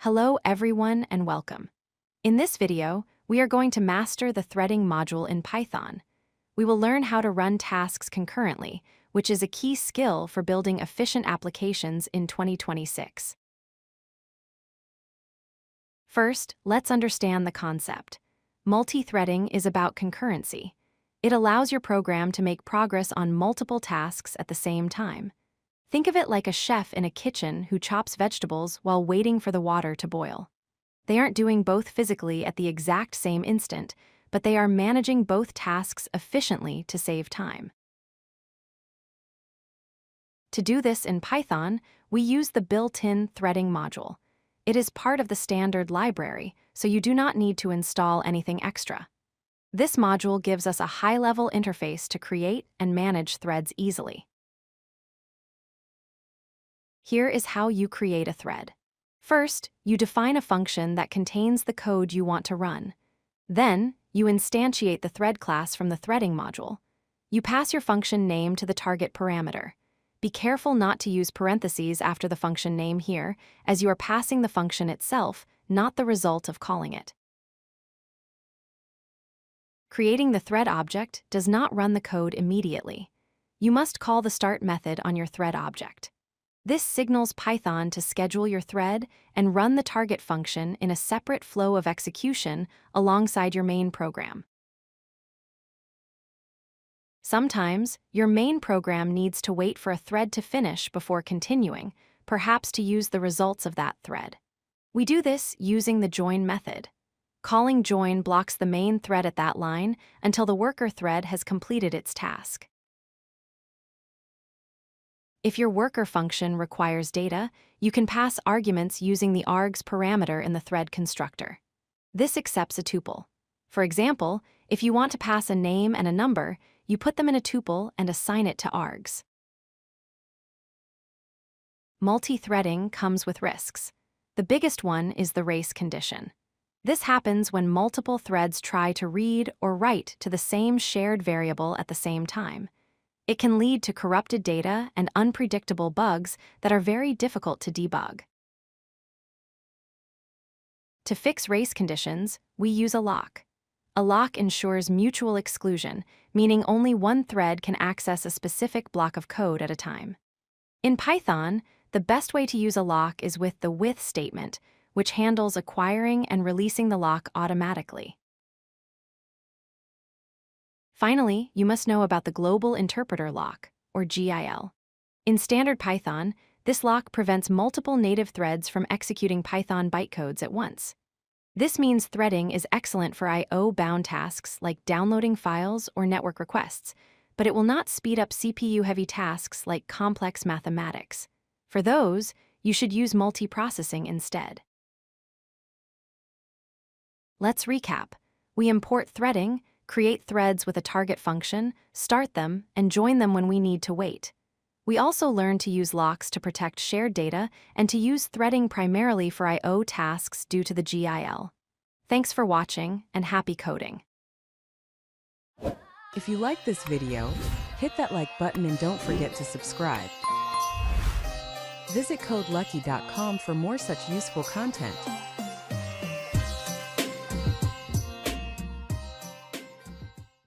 Hello everyone and welcome. In this video, we are going to master the threading module in Python. We will learn how to run tasks concurrently, which is a key skill for building efficient applications in 2026. First, let's understand the concept. Multithreading is about concurrency. It allows your program to make progress on multiple tasks at the same time. Think of it like a chef in a kitchen who chops vegetables while waiting for the water to boil. They aren't doing both physically at the exact same instant, but they are managing both tasks efficiently to save time. To do this in Python, we use the built-in threading module. It is part of the standard library, so you do not need to install anything extra. This module gives us a high-level interface to create and manage threads easily. Here is how you create a thread. First, you define a function that contains the code you want to run. Then, you instantiate the thread class from the threading module. You pass your function name to the target parameter. Be careful not to use parentheses after the function name here, as you are passing the function itself, not the result of calling it. Creating the thread object does not run the code immediately. You must call the start method on your thread object. This signals Python to schedule your thread and run the target function in a separate flow of execution alongside your main program. Sometimes, your main program needs to wait for a thread to finish before continuing, perhaps to use the results of that thread. We do this using the join method. Calling join blocks the main thread at that line until the worker thread has completed its task. If your worker function requires data, you can pass arguments using the args parameter in the thread constructor. This accepts a tuple. For example, if you want to pass a name and a number, you put them in a tuple and assign it to args. Multithreading comes with risks. The biggest one is the race condition. This happens when multiple threads try to read or write to the same shared variable at the same time. It can lead to corrupted data and unpredictable bugs that are very difficult to debug. To fix race conditions, we use a lock. A lock ensures mutual exclusion, meaning only one thread can access a specific block of code at a time. In Python, the best way to use a lock is with the with statement, which handles acquiring and releasing the lock automatically. Finally, you must know about the Global Interpreter Lock, or GIL. In standard Python, this lock prevents multiple native threads from executing Python bytecodes at once. This means threading is excellent for I/O-bound tasks like downloading files or network requests, but it will not speed up CPU-heavy tasks like complex mathematics. For those, you should use multiprocessing instead. Let's recap. We import threading, create threads with a target function, start them, and join them when we need to wait. We also learn to use locks to protect shared data and to use threading primarily for I/O tasks due to the GIL. Thanks for watching, and happy coding. If you like this video, hit that like button and don't forget to subscribe. Visit codelucky.com for more such useful content.